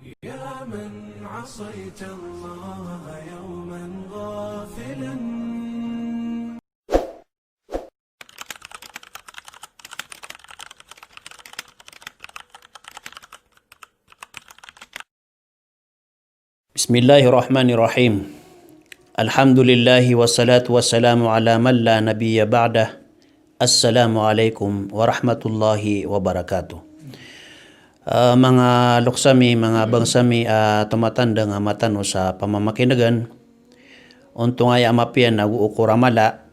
يا من عصيت الله يوما غافلا. Bismillahirrahmanirrahim. Alhamdulillahi wassalatu wassalamu ala man la nabiyya ba'dah. Assalamualaikum warahmatullahi wabarakatuh. Mga luksami, mga bangsami, tumatanda nga matano sa pamamakinagan. Unto nga amapian naguukuramala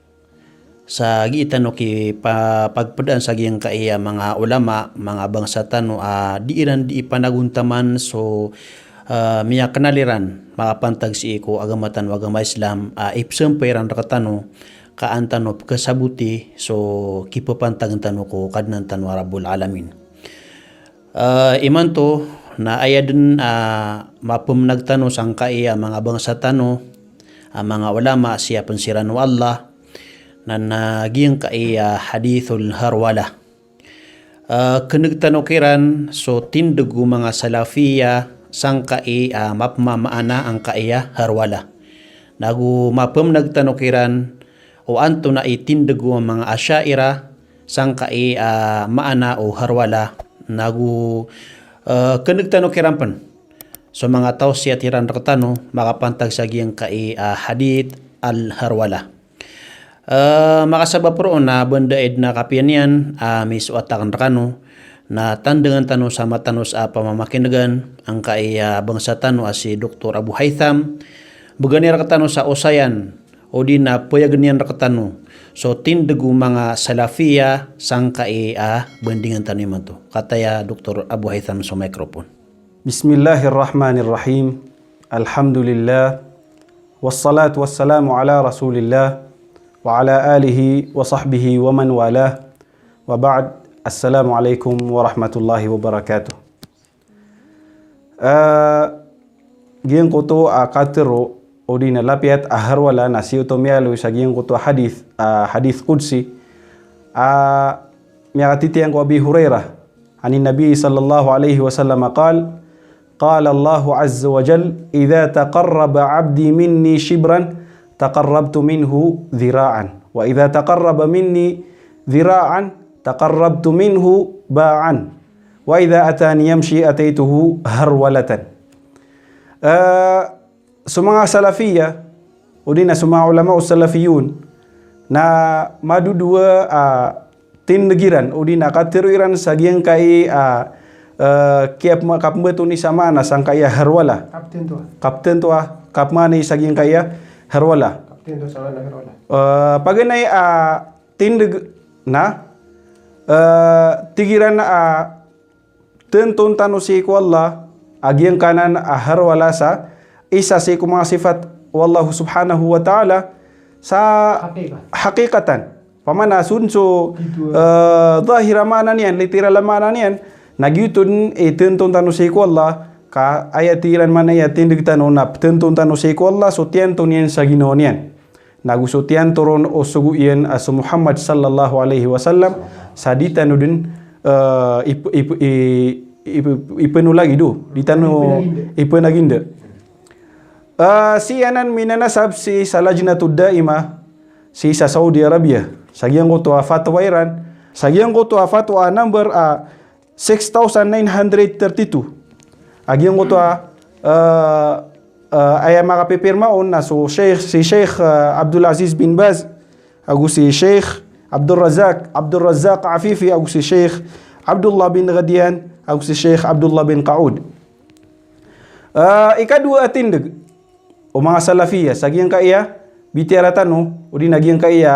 sa giitano ki pagpadaan sa giyang kaiya mga ulama, mga bangsa tano di iran di ipanaguntaman so miya kanaliran makapantag si iko agamatan wagama Islam ipsem pairan rakatano kaantano kasabuti so kipapantag tano ko kadnan tano Rabbul Alamin. Imanto na ayadin mapumnagtano sang kaiya mga bangsa tano mga ulama siya pansirano Allah na naging kaiya hadithul harwala. Kanagtano so tindugo mga salafiya sang kai mapmamaana ang kaiya harwala. Nagu mapam nagtanukiran o anto na itindugo ang mga asyaira sang kai maana o harwala. Nagu kanagtanukiran pan. So mga tao siya tiran rakatano makapantag sa giyang kai hadith al harwala. Makasabab roon na bandaid na kapiyan yan misuatakan rakano na tandangan tano sa matanos pamamakinagan ang kaya bangsa tano si Dr. Abu Haytham bugani rakatano sa usayan o di na puyaganian rakatano so tindagu mga salafiya sang kaya bandingan tano man to kataya Dr. Abu Haytham sa microphone. Bismillahirrahmanirrahim. Alhamdulillah wassalatu wassalamu ala rasulillah wa ala alihi wa sahbihi wa man walah wa ba'd. Assalamualaikum warahmatullahi wabarakatuh. Giang kutu katero odina lapiat harwala nasi utomialu sa giang kutu hadith qudsi miatiti yang Abi Hurairah ani Nabi sallallahu alaihi wasallam qala Allahu azza wa jal idza taqarraba 'abdi minni shibran taqarrabtu minhu dhira'an wa idza taqarraba minni dhira'an taqarrabtu minhu ba'an wa idza atani yamshi ataituhu harwalatan. Mga salafiyah udina sumang ulama salafiyun na madu dua tindagiran udina katiruiran sagiang kai kiap kapmetu ni sama na sang kaya harwala kapten tu kapmani sagiang kaya harwala kapten tu sama na harwala paganay tindag na tigiran tentun tanu si ku Allah agiang kanan harwala sa isa si ku mga sifat wallahu subhanahu wa ta'ala sa hakikatan pamana sunso zahira mana niyan literal mana niyan nagyutun tentun tanu si ku Allah ka ayatiran mana ya tindig tanu na tentun tanu si ku Allah so tientun yan sa Ginoo niyan nagusutian turun o suguian as Muhammad sallallahu alaihi wasallam sadita nudin ipenu lagi do ditanu ipenaginda si anan minanasab si salajnatud daimah si sa Saudi Arabia sagiang ko to fatwa Iran sagiang ko to fatwa number 6932 agiang ko to ay makapipirmaon na so si Sheikh Abdul Aziz bin Baz agu si Sheikh Abdul Razak Afifi agu si Sheikh Abdullah bin Ghadian agu si Sheikh Abdullah bin Qaud. Ikadua tindag o mga salafiya sagiang kaiya bitiara tano o di nagiang kaiya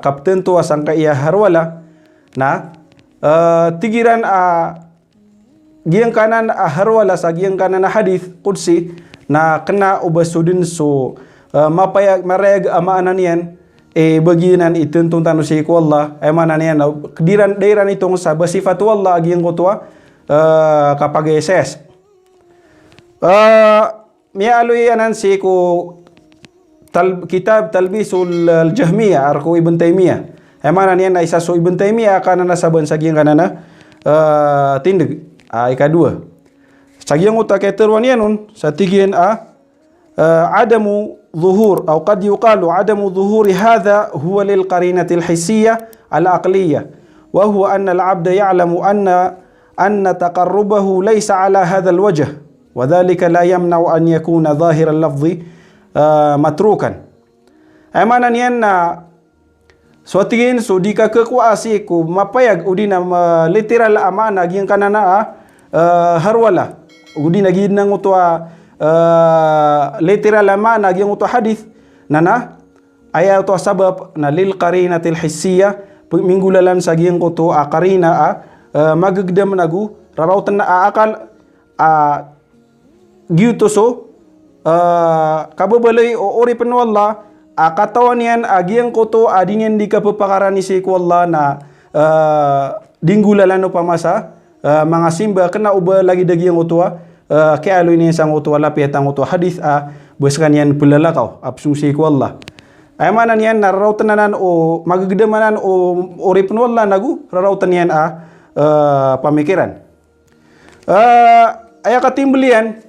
kapten to asang kaiya harwala na tigiran giang kanan harwala sa giang kanan na hadith qudsi na kena ubasudin so mapayag mareg amaanan yan baginan itentong tanu si ku Allah amanan yan kediran dairan itong sa basifat Allah aging kutwa kapag SS mialuy anan si ku kitab talbisul jahmiyah arko Ibn Taymiyah amanan yan na isa so Ibn Taymiyah kana nasaban sa giyang kanana tindig ikadua Sagiang uta keterwan yanun sa tigien adamu ظهور أو قد يقال عدم ظهور هذا هو للقرينة الحسية العقلية وهو أن العبد يعلم أن تقربه ليس على هذا الوجه وذلك لا يمنع أن يكون ظاهر اللفظ متروكا أمانا ينا suatingin so di ka kekuasi ku mapayag udina literal amana giang kanana harwala udina ginang utwa literal amana giang utwa hadith nana aya utwa sabab na lil qarinatil hissiyah minggulalan sa giang kuto qarina magagdam nagu rarawtan na akal gitu so kababalay o ori penwalla katawan yan agiang koto adingen di kapapakaran ni si Allah na dinggulalan upamasa mga simba kena uba lagi dagiang utua kaya alo ini sang utua lapit ang utua hadis buskan yan pulalakaw apsung si Allah ay manan yan nararautan o magagdamanan o oripin wala nagu rarautan yan pamikiran ay katimbalian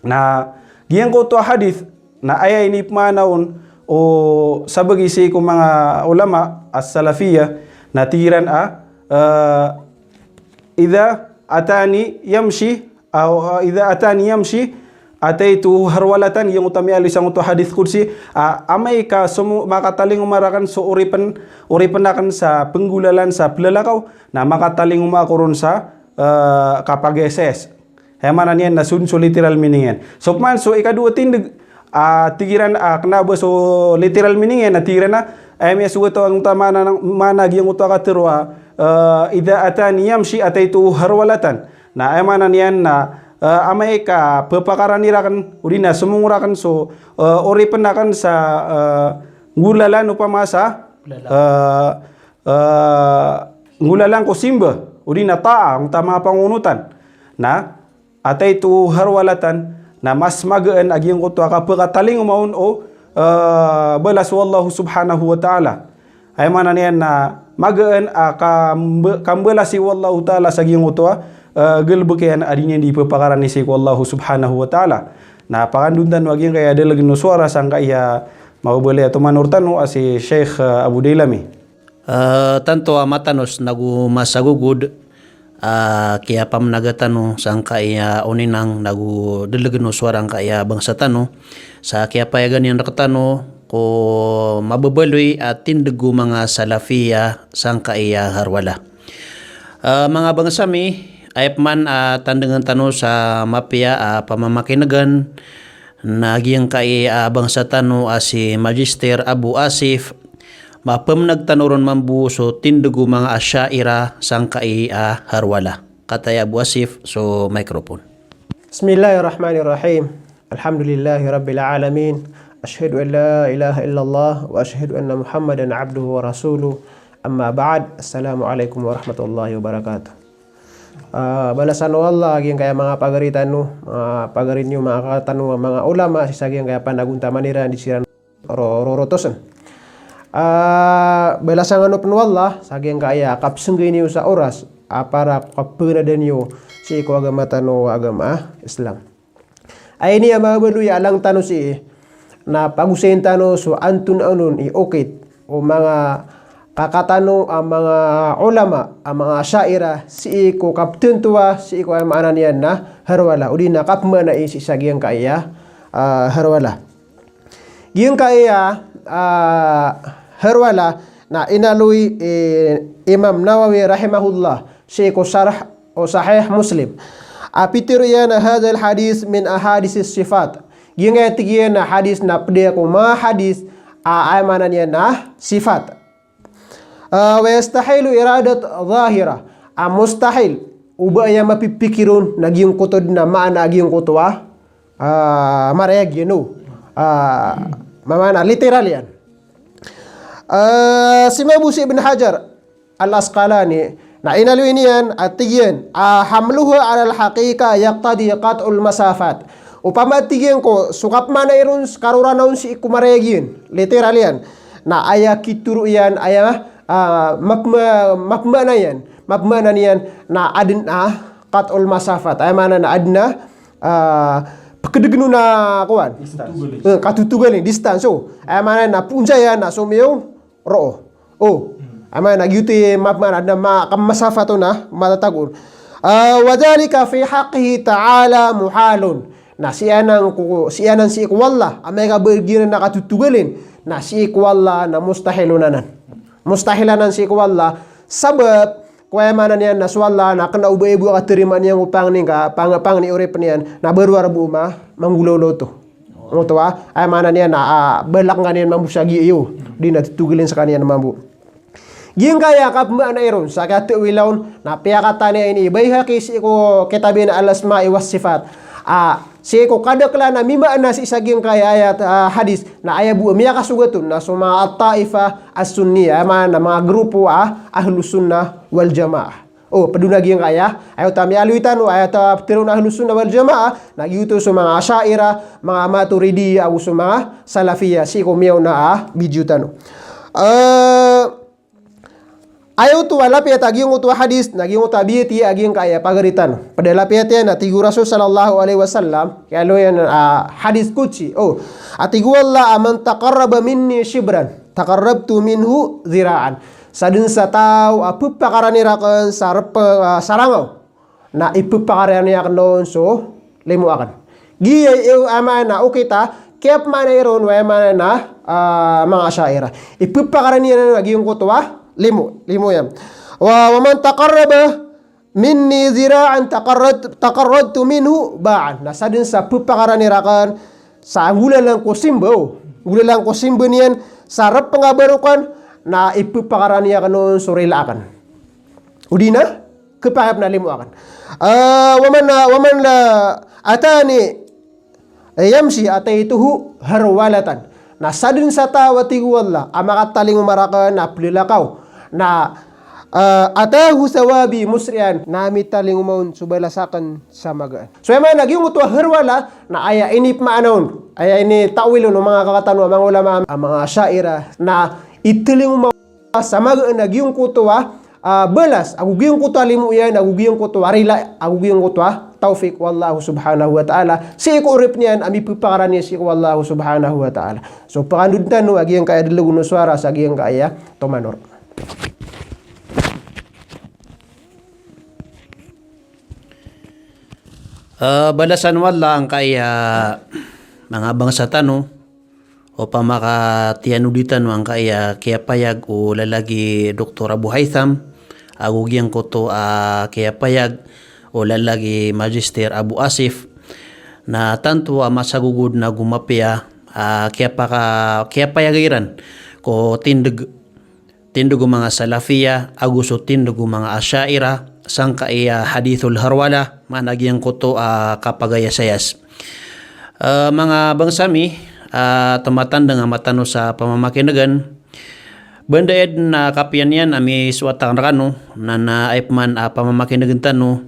na giang koto hadis na aya ini pamanaon o sabagi si ko mga ulama as-salafiyya na tiran idha atani yamshi ataitu harwalatan yung utami alisang uto hadith kursi amay ka makataling umarakan so uripan akan sa penggulalan sa pelalakaw na makataling umakuron sa kapageses hemanan yan na sunso literal meaning yan so man so ikadua tindig tigiran kenapa so literal meaning na tigiran MS uto ang tama na manag yung uto katirwa idha atani yamshi ataitu harwalatan na emanan yan na amay ka pepakaran irakan udina sumungurakan so oripen akan sa ngulalan upamasa ngulalan ko simba udina taa ang tama pangunutan na ataitu harwalatan na mas magaan agyang kuto kapagataling umaun o balas wallahu subhanahu wa ta'ala ay manan yan na magaan kambalas si wallahu ta'ala sa agyang kuto gelbukian adinya di pepakaran ni si wallahu subhanahu wa ta'ala na pakanduntan wagyang kaya adalag no suara sang kaya mau boleh atau manurtan no si Sheikh Abu Dailami tanto amatanos nagu masagugud kaya pamnagatano sang kaya oninang nagu delegno suarang kaya bangsa tano sa kaya payagan yang nakatano ko mababaloy at tindegu mga salafiya sang kaya harwala mga bangsami ayap man tandangan tano sa mapya pamamakinagan nagyang kaya bangsa tano si Magister Abu Asif mapam nagtanuron mambu so tindugo mga asyaira sang kaiya harwala. Kataya Abu Asif so microphone. Bismillahirrahmanirrahim. Alhamdulillahi rabbil alamin. Ashhadu an la ilaha illallah wa ashhadu anna Muhammadan abduhu wa rasuluh. Amma ba'd. Assalamualaikum warahmatullahi wabarakatuh. Balasan Allah aging kaya mga pagaritan no, pagarin nyo mga katano mga ulama sisaging kaya panagunta manira di siran rorotosan. Belasan ano penwallah sagyang kaya kapsunggay niyo sa oras para kapanadan niyo si ko agama tano agama Islam. Ay niya mga baluy alang tano si na pagusayin tano so antun anon iokit o mga kakatano ang mga ulama ang mga syaira si ko kaptuntua si ko ay maanan yan na harwala uli na kapmana si sagyang kaya harwala. Giyang kaya harwala na inaluy Imam Nawawi rahimahullah Syekh Syarah o Sahih Muslim apitiru yana hadal hadis min ahadis sifat ginga tigiyan na hadis na pde ko ma hadis aymanan yan na sifat wa yastahilu iradat zahira mustahil ubaya mapipikirun naging kutod na maana aging kutwa marayag yun mamana literal yan. Si Mabusi Ibn Hajar Al-Asqalani na inaluin yan at tigyan hamluhu alal haqiqa yaqtadi qat'ul masafat upama tigyan ko sukap mana irun karuranaun si ikumaregin literal yan na aya kituru yan aya mapmana yan na adin qat'ul masafat ay mana na adna kedegnu na kuan katutugal distance so ay mana na punjaya na sumiyong ro ay mana gyuti map mana adna masafatu na matatagur wadhalika fi haqqihi ta'ala muhalun na sianan si ikwalla amay ka bergiran na katutugalin na si ikwalla na mustahilunanan si ikwalla sabab kuya mana niyan na swalla na kena uba-ibu ka terima niyan upang ni ka pang ni urip niyan na berwar buma mangguloloto mo to ay mana niyan na balak nga niyan mambusagi iyo di na tutugilin sa kaniyan mambu ging kaya kap na iron sa katuwilawn na piyakata niya ini bayhaqi si ko kitabin al-asma'i was sifat si ko kadakla na mima na si isaging kaya ayat hadis na ayabu miya kasugatun na suma at-taifa as-sunniya na mga grupo ahlus sunnah wal jamaah padunagi yung kaya ayaw tami aluitan ayat tirun ahlus sunnah wal jamaah nagyuto sa mga asyaira mga maturidi o sa mga salafiya si ko miyaw na bidyutan ayaw tu lapit agyong utu hadis nagyong utabiyati agyong kaya pagaritan pada lapit na tigu Rasul sallallahu alaihi wasallam kalo yan hadis qudsi atigu Allah man taqarraba minni shibran taqarrabtu minhu zira'an sadun sa tao pagpakaranirakan sarangaw na ipagpakaranirakan so limo akan giya amana ukita kep mana iron wa mana na mga asyaira ipagpakaranirakan agyong kutwa limo yan wa man taqarraba minni zira'an taqarradtu minhu ba'an na sadin sa pagpakaranirakan sa ngulalang kusimbo niyan sarap pangabarukan na ipagpakaraniya kanon surilakan udina kepahap na limo akan waman la atani yamsi ataituhu harwalatan na sadin sa tawati wala amakataling umarakan na plilakaw na atahu sawabi musrian na mitaling umawon subalasakan sa magaan so yaman naging utwa herwala na aya inip maanon aya ini tawilon ng mga kakatano mga ulama mga asyaira na itiling umawon sa magaan naging kutwa balas agugiyong kutwa limu yan agugiyong kutwa rila agugiyong kutwa taufik wallahu subhanahu wa ta'ala si ko urip niyan ami pagpakaran niya si wallahu subhanahu wa ta'ala so pakanduntan no agiyang kaya dilugun no suara sa agiyang kaya tomanor balasan wala ang kaya mga bangsa tano o pamakatianuditan ang kaya payag o lalagi Dr. Abu Haytham agugyan ko to kaya payag o lalagi Magister Abu Asif na tanto masagugod na gumapya kaya payagiran ko tindog mga salafiya aguso tindog mga asyaira sangka hadithul harwala managyan ko to kapagayasayas mga bangsami tumatanda nga matano sa pamamakinagan bandaed na kapian yan ami suwatang rakano na naipman pamamakinagan tano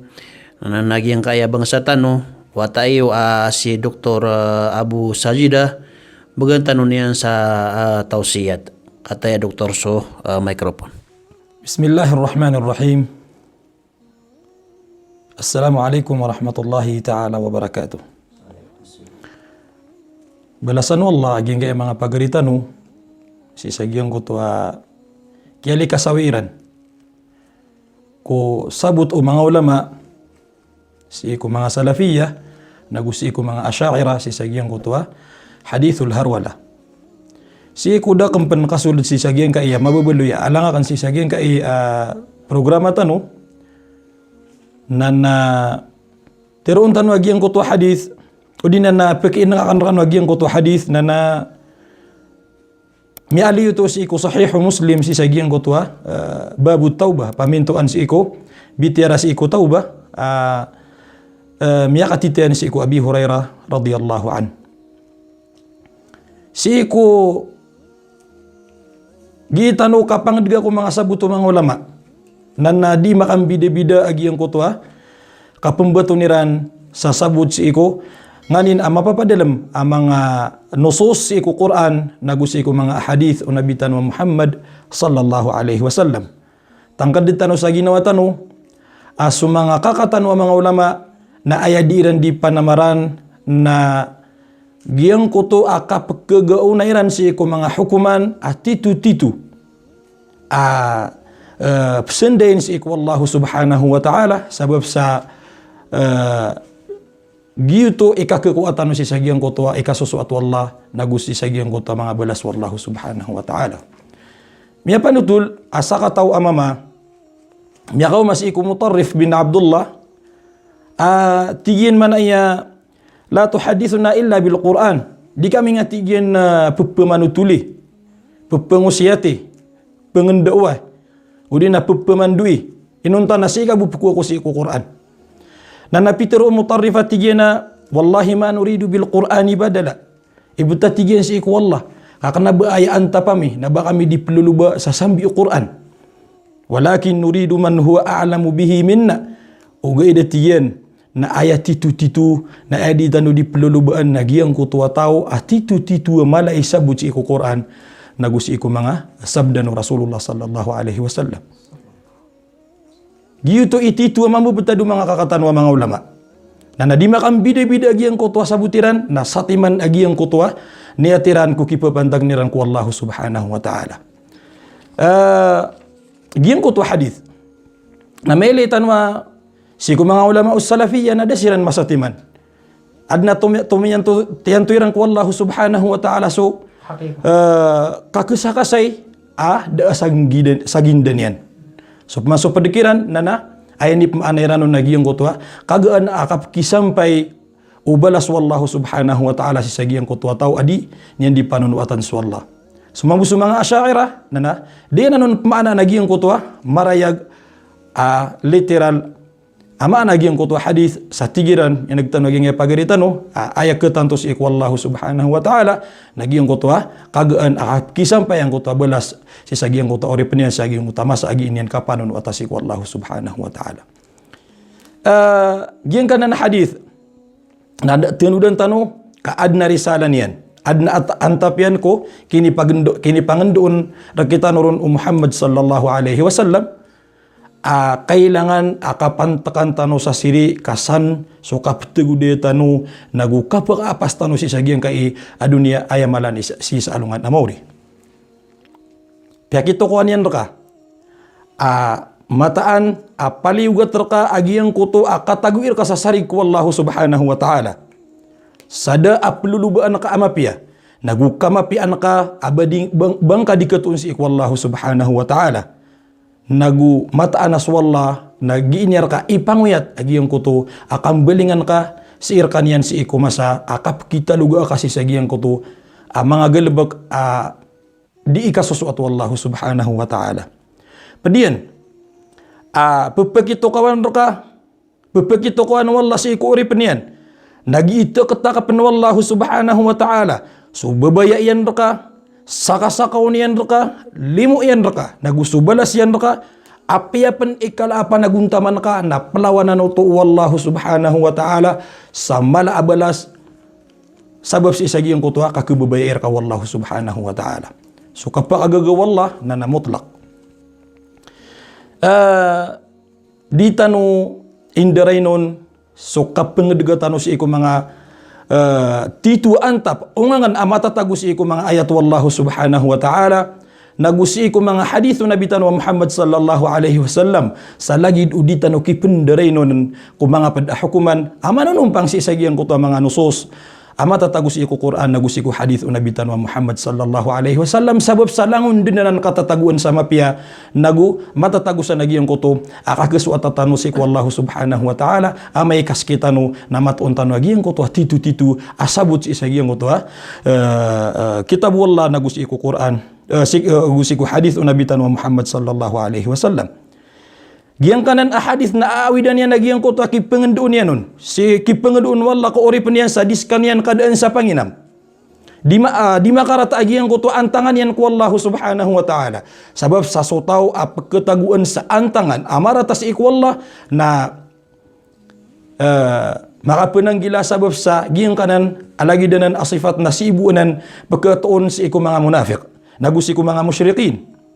na nagyang kaya bangsa tano watayo si Dr. Abu Sajida bagan tano niyan sa tausiyat kataya Dr. So microphone. Bismillahirrahmanirrahim. Assalamualaikum warahmatullahi ta'ala wabarakatuh. Balasan wallah aging kaya mga pagaritan sisagyan ko to kiyali kasawiran ko sabot o mga ulama si ko mga salafiya nagusi ko mga asyaira sisagyan ko to hadithul harwala si ko da kampan kasulod sisagyan ka iya mababaluya alangakan sisagyan ka programa tano na teron tanu agyan ko to hadith o di na pekin akan agyan ko to hadith na mialiyo to si ko sahih Muslim si sagyan ko to babu taubah pamintuan si ko bitiara si ko taubah miyakatitian si ko Abi Hurairah radhiyallahu an si ko gitano kapang diga ko mga sabuto mga ulama na di makambida-bida agyan ko to kapambatuniran sa sabut si ko nganin mapapadalam ang mga nusus si ko Quran nagusi ko mga hadith o nabitan wa Muhammad sallallahu alaihi wasallam tangkad ditano sa ginawa tano sumanga kakatan wa mga ulama na ayadiran di panamaran na giyang kuto akapagkagaunairan si ko mga hukuman at titu-titu pesendain si ko Allah subhanahu wa ta'ala sabab sa giyuto ikakekuatan si sagiyang kuto ikasusuat wallah nagusi sagiyang kuto mga balas wallahu subhanahu wa ta'ala. Miya panutul asa kataw amama miya kaw mas iku Mutarrif bin Abdullah tigin man aya la tuhadithuna illa bil Quran di kami nga tigin pepemanutuli pepengusiati pengendawa udina pepemandui inunta nasika bupuku ko si iku Quran na napitero Mutarrif tigina wallahi ma nuridu bil Qurani badala ibuta tigin si iku wallah kakana baayaan tapami na ba kami dipeluluba sa sambi Quran walakin nuridu man huwa a'lamu bihi minna ugay datiyen na ayat titu-titu na adi tanu dipelulubaan na giyang kutuwa tao at titu-titu mala isabut si iku Quran nagusi iku mga sabda ng Rasulullah sallallahu alaihi wasallam. Giyuto ititu mambu betadu mga kakatan wa mga ulama na nadimakam bida-bida giyang kutuwa sabutiran na satiman agiyang kutuwa niatiran ku kipapantag niran ku Allah subhanahu wa ta'ala. Giyang kutuwa hadith na melitan wa siku mga ulama salafiyya na dasiran masatiman adna tumiyan tiyantuiran ku Allah subhanahu wa ta'ala so kakesakasay da sagindan yan so masuk pedikiran nana ayan ni pemaanairan na giyang kutuwa kagaan akap kisampay ubalas wallahu subhanahu wa ta'ala si sagiyang kutuwa tao adi niyan di panunuatan su Allah sumambuso mga asya'ira nana di nanon pemaana nagiyang kutuwa marayag literal ama nagiyang kutuwa hadith sa tigiran yang nagtanong yung pagaritano ayak ketantos iku wallahu subhanahu wa ta'ala nagiyang kutuwa kagaan kisampay ang kutuwa balas si sagiyang kutuwa ori penian sagiyang utama sa agi inian kapanon atas iku wallahu subhanahu wa ta'ala giyang kanan hadith na tinudan tano kaadna risalan yan adna antapian ko kini pangendoon rakita nurun Muhammad sallallahu alaihi wasallam kailangan akapantakan tano sa siri kasan so kaptegude tano nagukapakapas tano si sagiyang kai adunia ayamalan si sa alungan amawri pihak ito ko aniyan raka mataan paliugat raka agiyang kuto akataguir ka sa sarig ko Allah subhanahu wa ta'ala sada aplulubaan ka amapia nagukamapian ka abading bangka dikatun si iku Allah subhanahu wa ta'ala nagu mataan aswallah nagiinyar ka ipanguyat agiyang kuto akam belingan ka siirkan yan si iku masa akap kita luga kasi sa agiyang kuto mga galabag di ikasusuat wallahu subhanahu wa ta'ala padiyan pepekito kawan raka pepekito kawan wallah si iku uri penian nagito ketakapan wallahu subhanahu wa ta'ala so babayayan raka saka-sakaw niyan raka limo yan raka nagusubalas yan raka apiapan ikala apa naguntaman ka na pelawanan uto wallahu subhanahu wa ta'ala sa malaabalas sabab si isagiyang kutuha kakubabayar ka wallahu subhanahu wa ta'ala so kapag agagawallah na namutlak di tanu indiray nun so kapangedegatan si iku mga titu antap ungangan amatatagus iku mga ayat wallahu subhanahu wa ta'ala nagusi iku mga hadithu Nabi wa Muhammad sallallahu alaihi wasallam sa lagid uditan o kipenderay nun kung mga padahukuman amanunumpang si isagiyang kuto mga nusos amatatagus iku Quran nagusi iku hadithu Nabi wa Muhammad sallallahu alaihi wasallam sabab salangun dinanan katataguan sa mapia nagu matatagusan nagiyang kuto akagesuatatanu si iku Allah subhanahu wa ta'ala amay kaskitanu namatun tanu nagiyang kuto titu-titu asabut si isagiyang kuto kitab wallah nagusi iku Quran gusi iku hadithu Nabi wa Muhammad sallallahu alaihi wasallam giyang kanan ahadith na aawidan yan nagiyang kuto kipengendoon yan nun si kipengendoon wala ko ori penian sadiskan yan kadaan sa panginam di makarata agiyang kuto antangan yan ku Allah subhanahu wa ta'ala sabab sa sotaw ketaguan sa antangan amarata si iku Allah na makapenanggila sabab sa giyang kanan alagi danan asifat na si ibuunan pagkatoon si iku mga munafik nagusi ko mga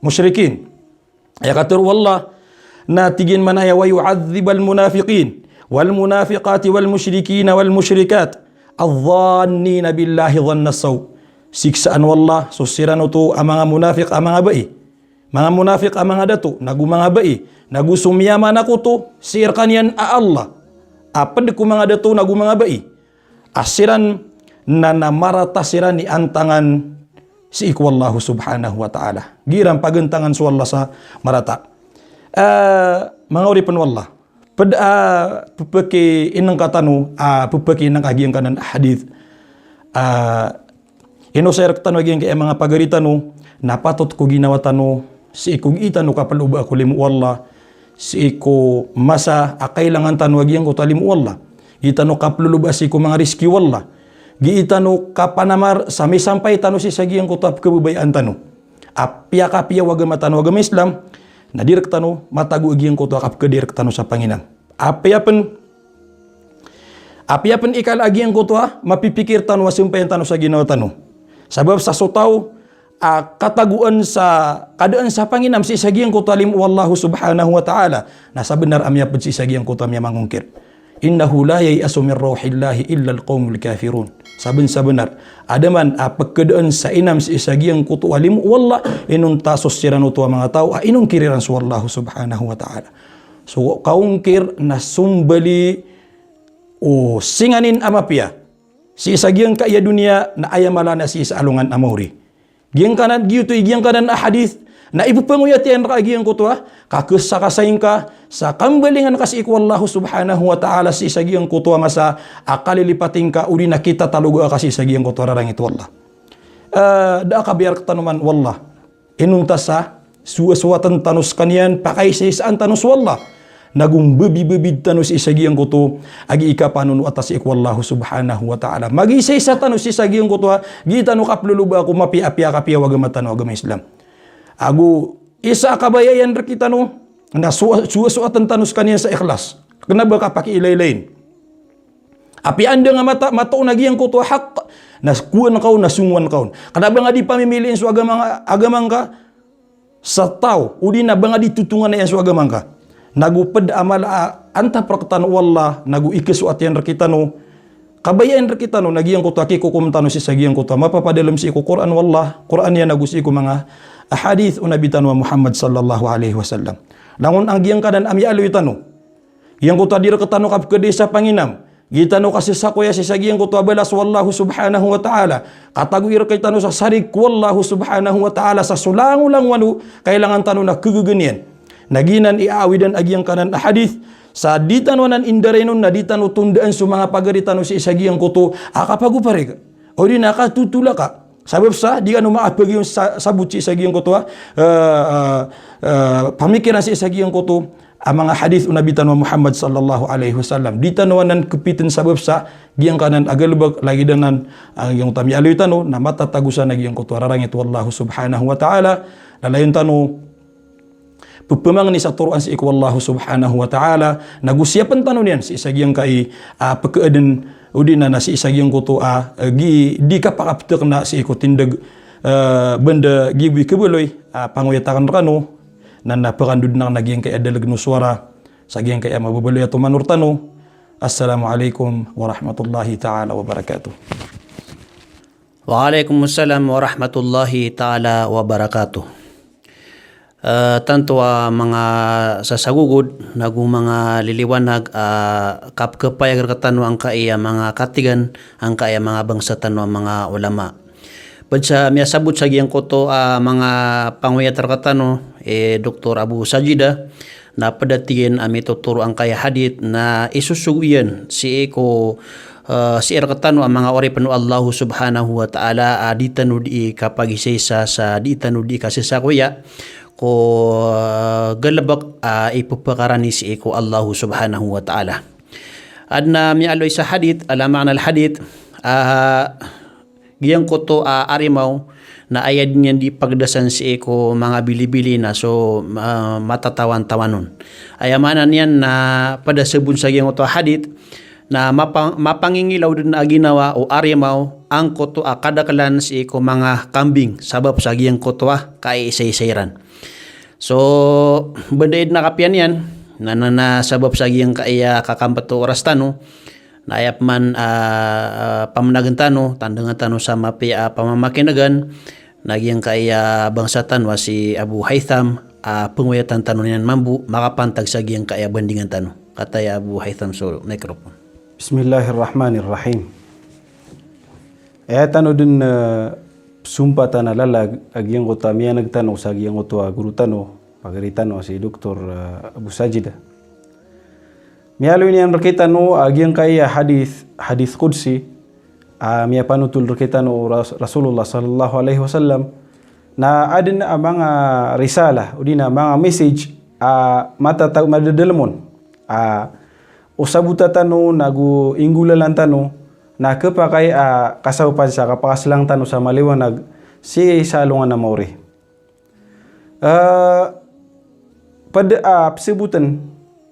musyrikin ya katur wallah na tigin manaya wa yu'adzibal munafiqin wal munafiqati wal musyrikin wal musyrikat adh-dhannina billahi dhanna saw. Siksaan wallah susiran to ang mga munafiq ang mga bai. Mga munafiq ang mga dato nagu mga bai, nagu sumiyama na ko to sir kanyan a Allah. Apad ko mga dato nagu mga bai. Asiran na namarata siran ni antangan si iku Allah subhanahu wa ta'ala. Girang pagentangan su Allah sa marata. Mga uripan wallah. Pupaki inang katanu, pupaki inang agiang kanan hadith. Inosayar katanu agiang kaya mga pagaritanu, napatot ko ginawa tanu, si ikong itanu kapaluba ako limu wallah, si iko masa akailangan tanu agiang ko talimu wallah. Itanu kapaluba si iko mga riski wallah. Giitanu kapanamar sampai tanu si sagiang ko tap kebubayan tanu. Apia kapia wagama tanu wagama Islam. Nadir tanu matagu agiang ko kap kedir tanu sa Panginang. Apiapen ikal agiang ko mapipikir tanu wasumpayan tanu sa ginawa tanu. Sabab sa sotau kataguan sa kadaan sa Panginam si sagiang ko talim wallahu subhanahu wa ta'ala. Nasa benar amya pun si sagiang ko amya mangungkir. Innahu la yai'asu min rauhillahi illa alqaumul kafirun. Saben benar ada man pagkedaan sa inam si isagiang kutu walim wallah inun tasos siranu tua mga tao inun kiriran su Allah subhanahu wa ta'ala. So kaungkir na sumbali o singanin amapia si isagiang kaya dunia na ayamala na si isaalungan amori. Giang kanan gitu giang kanan hadith na ipupanguyatian ka agiang kutua kakasakasayin ka sa kambalingan kasi iku Allah subhanahu wa ta'ala si sagiang kutua masa akalilipating ka uli na kita talugo kasi sagiang kutua rarang itu Allah. Da kabiar katanuman wallah inuntas sa suwatan tanus kanyan pakai sisaan tanus wallah nagum bebi tanus isagiang kutu agi ika panunu atas iku Allah subhanahu wa ta'ala magi sisa tanus isagiang kutua gitanu kapluluba aku mapi apia kapia wagama tanu agama Islam. Agu isa kabayayan kita no na suwasuatan tanus kaniya sa ikhlas. Kenapa ka paki ilay-lain? Api anda nga mata unagi ang kuto hak na kuan kau na sungwan kau. Kenapa nga di pamimiliin su agamang ka sa tao udi na banga ditutungan na yan su agamang ka. Nagupad amal anta praktan wallah nagu ikesuatian kita no. Kabayan kita no nagiyang kuto aki kukum tanu si sagiyang kuto mapapadalam si iku Quran wallah Quran yan nagu si iku mga ahadith unabitan wa Muhammad sallallahu alaihi wasallam. Langun ang giyang kadan ami aloy tanu. Yang ko tadir ketanu kap ke desa Panginam. Gitanu kasi sakoya si sagiyang ko balas wallahu subhanahu wa ta'ala. Kataguir kay tanu sa sarik wallahu subhanahu wa ta'ala sa sulangu lang wanu kailangan tanu na kegegenian. Naginan iawidan agiyang kanan ahadith sa ditanuanan indarenon na ditanu tundaan su mga pagaritanu si sagiyang ko to akapagupare ka. O di nakatutula ka. Sabab sa di ka maapag yung sabut si isagiang ko to pamikiran si isagiang ko to ang mga hadith unabitan wa Muhammad sallallahu alaihi wasallam di tanuanan kepitin sabab sa giyang kanan agalubag lagi danan ang yung tami aloy tanu na matatagusan na giyang ko to rarang ito Allah subhanahu wa ta'ala lalayon tanu pupamang ni sa turuan si iku Allah subhanahu wa ta'ala nagusyapan tanu niyan si isagiang kai pagkaadan udina na si isagiang kuto di kapakaptek na si iko tindag benda gibi kebeloy panguyatakan rano na napakandud na naging kaya dalag no suara sagiang kaya mababaloy ato manurtano. Assalamualaikum warahmatullahi ta'ala wabarakatuh. Waalaikumsalam warahmatullahi ta'ala wabarakatuh. Tanto mga sasagugod nagu mga liliwanag kapkapay agarkatano ang kaya mga katigan ang kaya mga bangsa tano mga ulama. Padsa miyasabot sa giyang koto mga panguyat arkatano Dr. Abu Sajida na padatingin ami tuturo ang kaya hadith na isusugiyan si eko si arkatano ang mga ori panu Allah subhanahu wa ta'ala ditanu di kapag isa sa ditanu di kasi sa kuya ko galabak ipupakarani si eko Allah subhanahu wa ta'ala. Adna mi aloy sa hadith alaman al hadith giyang ko to arimaw na ayad niyan di pagdasan si eko mga bili-bili na so matatawan-tawanon. Ayamanan yan na padasabun sa giyang to hadith na mapangingilaw din na ginawa o arimaw ang koto kadakalan si eko mga kambing sabab sa giyang koto kay isa-isairan. So benda na kapian yan na sabab sa giyang kaya kakampat to oras tano na ayap man pamanagan tano tandangan tano sa mapi pamamakinagan nagyang kaya bangsa tanwa si Abu Haytham pengwayatan tano niyan mambu makapantag sa giyang kaya bandingan tano kataya Abu Haytham so microphone. Bismillahirrahmanirrahim. Tano din sumpa tanah lalag agyang kota miya nagtanong sa agyang kota guru tano pagaritan si Dr. Abu Sajid. Mialo ini yang berkaitan agyang kaya hadis qudsi miya panutul berkaitan Rasulullah sallallahu alaihi wasallam na adin mga risalah udina mga message matatag madadalmon usabuta tano nagu ingulalan tano na kepakai kasaupan sa kapakaslang tano sa maliwanag si salungan na mauri. Pada sebutan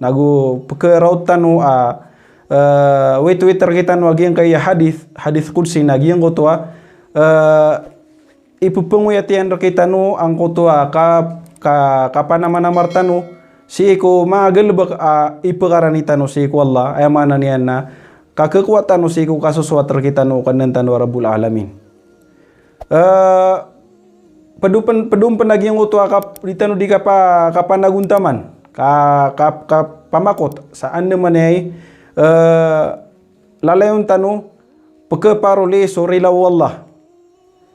nagu pekeraut tano wait kita nu agyang kaya hadis qudsi nagyang kotoa ipupengwayatian kita nu ang kotoa kapanamar tano si ko mga galbak ipakaranitan si ko Allah ay mana niyan na kakekuatan si ko kasuswat kita nu kanan tano Rabbul Alamin. Pedumpen lagi yang utuh akap ditanu di kapanaguntaman pamakot sa anda manay lalayon tanu pekeparole sorila wallah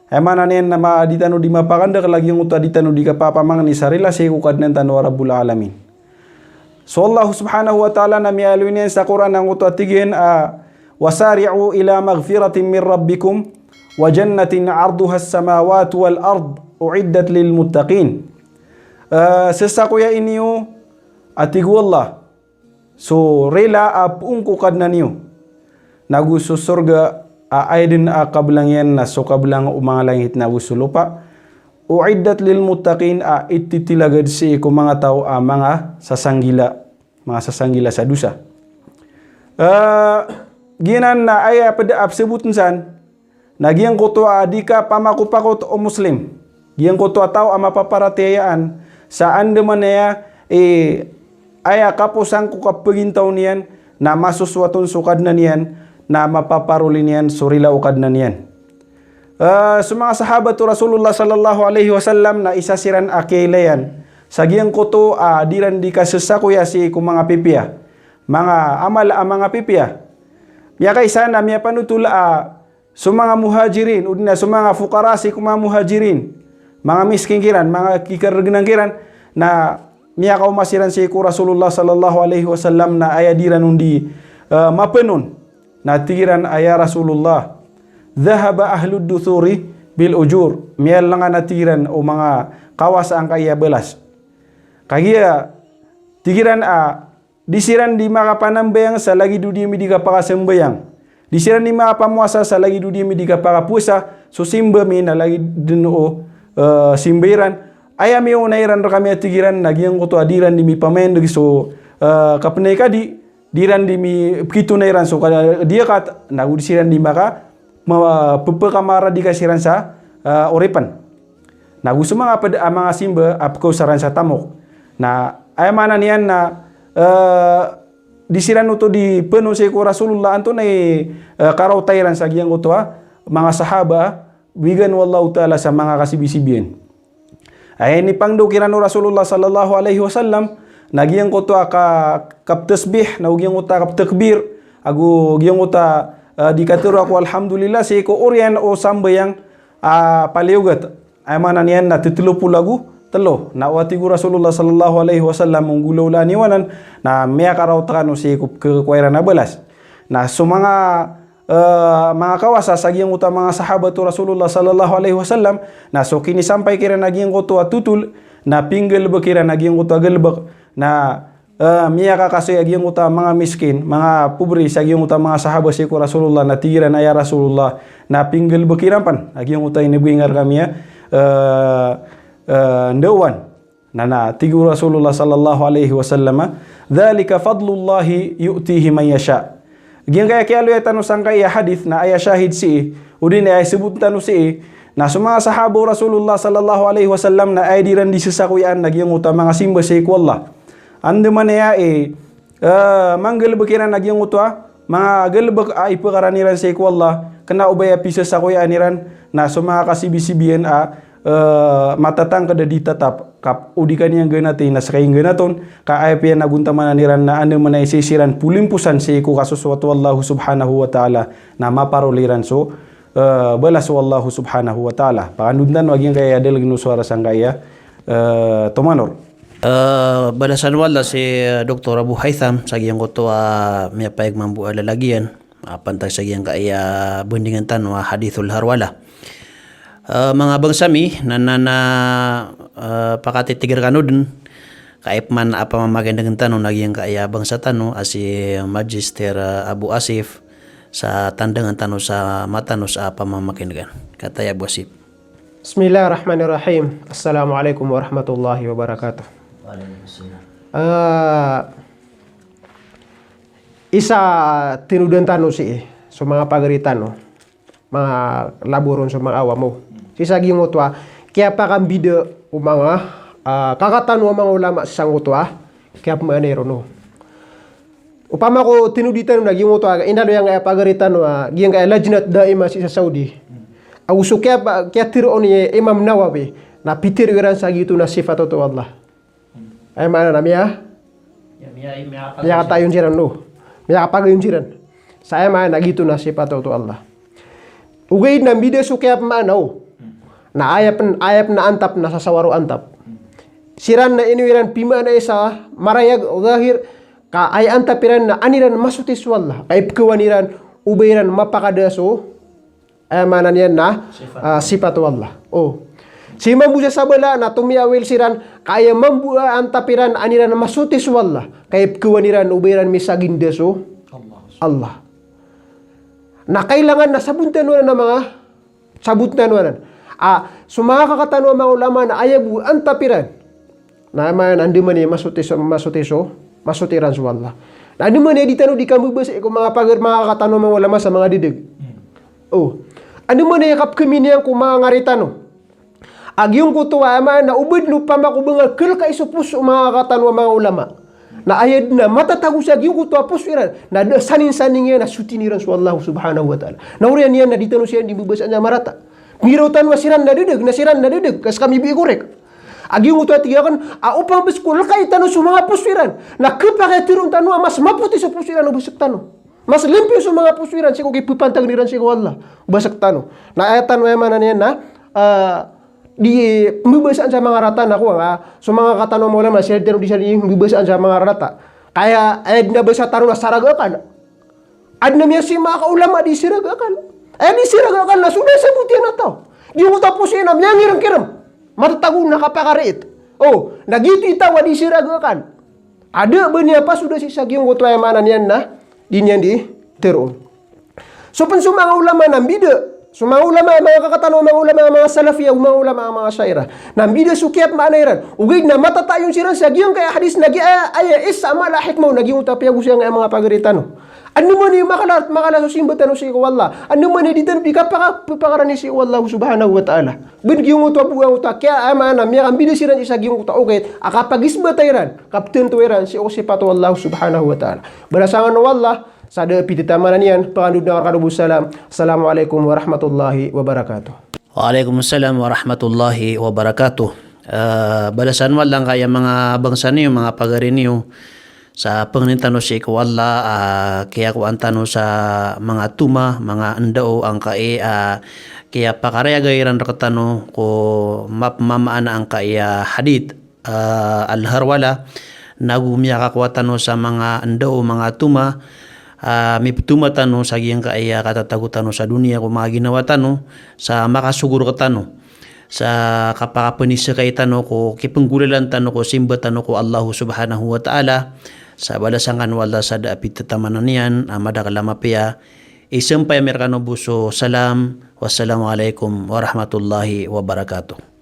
ay mana niyan na ditanu di mapakanda lagi yang utuh ditanu di kapapamangan ni sarila si ko kanan tano Rabbul Alamin. So Allah subhanahu wa ta'ala na mialunin sa Quran ang utuatigin wasari'u ila maghfiratin min rabbikum wa jannatin arduha as-samawat wal ard uiddat lil muttaqin. Sesakuya iniyo atigu Allah so rela apungku kadna niyo nagu so surga aidin kablang na so kablang umang langit nagu sulupa uiddat lil muttaqin ititilagad si ko mga tao mga sasanggila sa dusa. Ginan na ay pada absebutan san nagyang koto adika pamakupakot o muslim giyang koto tao mapaparatayaan sa anda manaya aya kapusang ko kapagintaw niyan na masuswatun sukad na niyan na mapaparuli niyan surila ukad na niyan. Sa mga sahabat Rasulullah sallallahu alaihi wasallam na isasiran akilayan sa giyang koto diran di kasasakuya si kung mga pipia mga amal mga pipia miya kay sana miya panutul sa mga muhajirin udina sa mga fukara si kung mga muhajirin mga miskingiran mga kikargenangkiran na miya kaumasiran si ku Rasulullah sallallahu alaihi wasallam na ayadiran undi mapenun na tigiran aya Rasulullah dhahaba ahlud duthuri bil ujur miyal nga natiran o mga kawas ang kaya belas kagiya tigiran disiran di makapanambayang sa lagi dudi mi di kapakasembayang disiran di makapamuasa sa lagi dudi mi di kapakapusa so simba mi na lagi dino simbayran aya mi unairan kami tigiran nagyang kuto adiran di mi pamen so kapenay kadi diran di mi begitu nairan so dia kat nagu disiran di maka pepekamara dikasiran sa oripan. Na gusto mga simba apkausaran sa tamok. Na ay mana niyan na disiran uto di penuh sa Rasulullah anto na karaw tayran sa giyang uto mga sahaba bigan wallahu ta'ala sa mga kasibisibian. Ay ni pangdo kirano Rasulullah sallallahu alaihi wasallam nagyang uto kaptasbih na giyang uto kaptakbir agu giyang uto dikaturo ako alhamdulillah si ko orian o sambayang paliugat ay mana niyan na 30 lagu telo na wati ko Rasulullah sallallahu alaihi wasallam munggulo la niwanan na miya karaw takano si ko kwera na balas na so mga kawasa sa giyang uta mga sahabat Rasulullah sallallahu alaihi wasallam na so kini sampai kira naging ko tutul na pinggel bekira naging ko galbak na miya kakasoy agyang uta mga miskin, mga pubri sa agyang uta mga sahabat si ko Rasulullah na tigiran na ya Rasulullah na pinggel bekiran pan agyang uta inibingar kami ndawan na tigu Rasulullah sallallahu alaihi wasallam dhalika fadlullahi yu'tihi man yasha. Agyang kaya kialo ya tanu sangka ya hadith na aya syahid si udin ay sebut tanu si Na sa mga sahabo Rasulullah sallallahu alaihi wasallam na ay diran di sasakuyaan nagyang uta mga simba sa ikwallah. Ande man ya manggal bekiran nagyang uta mga galbak ay pakaraniran sa ikwallah kena ubaya pisa sakuyaan niran na sa mga kasibi-sibian matatang kada ditatap kap udikan yang ganati na sa kayong ganaton ka ay piyan naguntaman niran na ande man ay sisiran pulimpusan sa iku kasuswatu Allah subhanahu wa ta'ala na maparoliran so balas wallahu subhanahu wa ta'ala. Pakandundan wag yung kaya adel ginuswara sang kaya Tomanor. Balasan wala si Dr. Abu Haytham sa giyang ko to may payag mambu alalagian pantag sa giyang kaya bundingan tan hadithul harwala. Mga bangsami na pakatitigar kanudun kaip man apa mamagandang tanong nagyang kaya bangsa tanong asi Magister Abu Asif sa tandangan tanong sa matano sa pamamakingan. Kataya Abu Asif. Bismillahirrahmanirrahim. Assalamualaikum warahmatullahi wabarakatuh. Isa tinudan tanong si so mga pagaritan mga laboron sa mga awam mo. Sisa gyung utwa kaya pa kang bida o mga kakatano mga ulama sa sang utwa kaya manero no. Upama ko tinuditan na gyung utwa inano yang pagaritan gyung kaya lajnat daima sa Saudi. Auso kaya tiro ni Imam Nawawi na pitir wiran sa gitu na sifat to Allah. Ay mana namanya? Ya kata yun siran no. Ya kapag yun siran. Saya mana gitu na sifat to Allah. Ugay na bida sukya manaw. Na ayap na antap na sasawaru antap. Siran na iniwiran pima na isa marayag zahir ka ay antapiran na aniran masutis wallah. Kay pkawaniran ubayran mapakadaso ay mana niyan na sifat wallah. Oh. Si mambuja sabala na tumiyawil siran kaya mambua antapiran aniran masutis wallah. Kay pkawaniran ubayran misagin deso Allah. Na kailangan na sabuntan na mga sabutan wanan. So mga kakatano mga ulama na ayabu antapiran na man andi man masutiran sa Allah. Na andi man di tanu di kamu basa ko mga pagar mga kakatano mga ulama sa mga didig. Oh. Andi man yakap kami niyan ko mga ngaritano. Agyong kutuwa man na ubod lupa makubangal kel ka isupus mga kakatano mga ulama. Na ayad na matatago sa yung kutuwa pusiran na sanin-sanin yan na sutiniran sa Allah subhanahu wa ta'ala. Naurian yan na ditano siya di bubasaan niya marata. Mirotan siran na didig kas kami bigorek. Agi yung utuwa tiga kan upang beskul kay tano sa mga pusiran na kapakatirong tano mas maputi sa pusiran o basak tano. Mas limpyo sa mga pusiran siya kung ipipantag niran siya ko Allah basak tano. Na ayatan mo yaman na yan na di mbibasaan sa mga rata na ko so mga katano mo lang na sila di siya mbibasaan sa mga rata. Kaya ayad na basa taro na saragakan. Ad na miya si mga kaulama di siragakan. Di siragakan na sudah sabutin na tao. Di mo tapos yun na miyang kiram. Matatago na kapakariit. Oh, nagito itawa di siragakan. Ada ba niya pa sudah si sagyong kutwaya manan yan na di niyan di teroon. So panso mga ulama ng bida. So mga ulama, mga kakatano, mga ulama, mga salafiya, mga ulama, mga syaira. Nambida sukiat maanairan. Ugig na matatayong siran sa giyong kaya hadis nagi aya isa malahik mo naging utapya gusto yung mga pagaritano. Ano man yung makala so simbatan si Allah. Ano man yung ditan di ka pakarani si Allah subhanahu wa ta'ala. Ben giyong utapya utak kaya amana miya ambida siran isa giyong utak okay. Akapagisbatayran kapten tuweran si osipatu Allah subhanahu wa ta'ala. Balasangan no Allah. Sada pititamanan yan, pangandun na salam. Assalamualaikum warahmatullahi wabarakatuh. Waalaikumsalam warahmatullahi wabarakatuh. Balasan mo lang kaya mga bangsa niyo, mga pagari niyo sa pangintano si ko Allah kaya ko antano sa mga tuma, mga andao ang kaya pakaraya gayran rakatano ko mapmamaan ang kaya hadith al-harwala nagumiya kakwatano sa mga andao, mga tuma may tumatano sa giyang kaaya katatagutano sa dunia kung mga ginawa tano sa makasugur ka tano sa kapakapanisa kay tano ko kipanggulalan tano ko simba tano ko Allah subhanahu wa ta'ala sa balasangan wala sa daapit tatamanan yan madakalama piya isang pay Amerikano buso salam wassalamualaikum warahmatullahi wabarakatuh.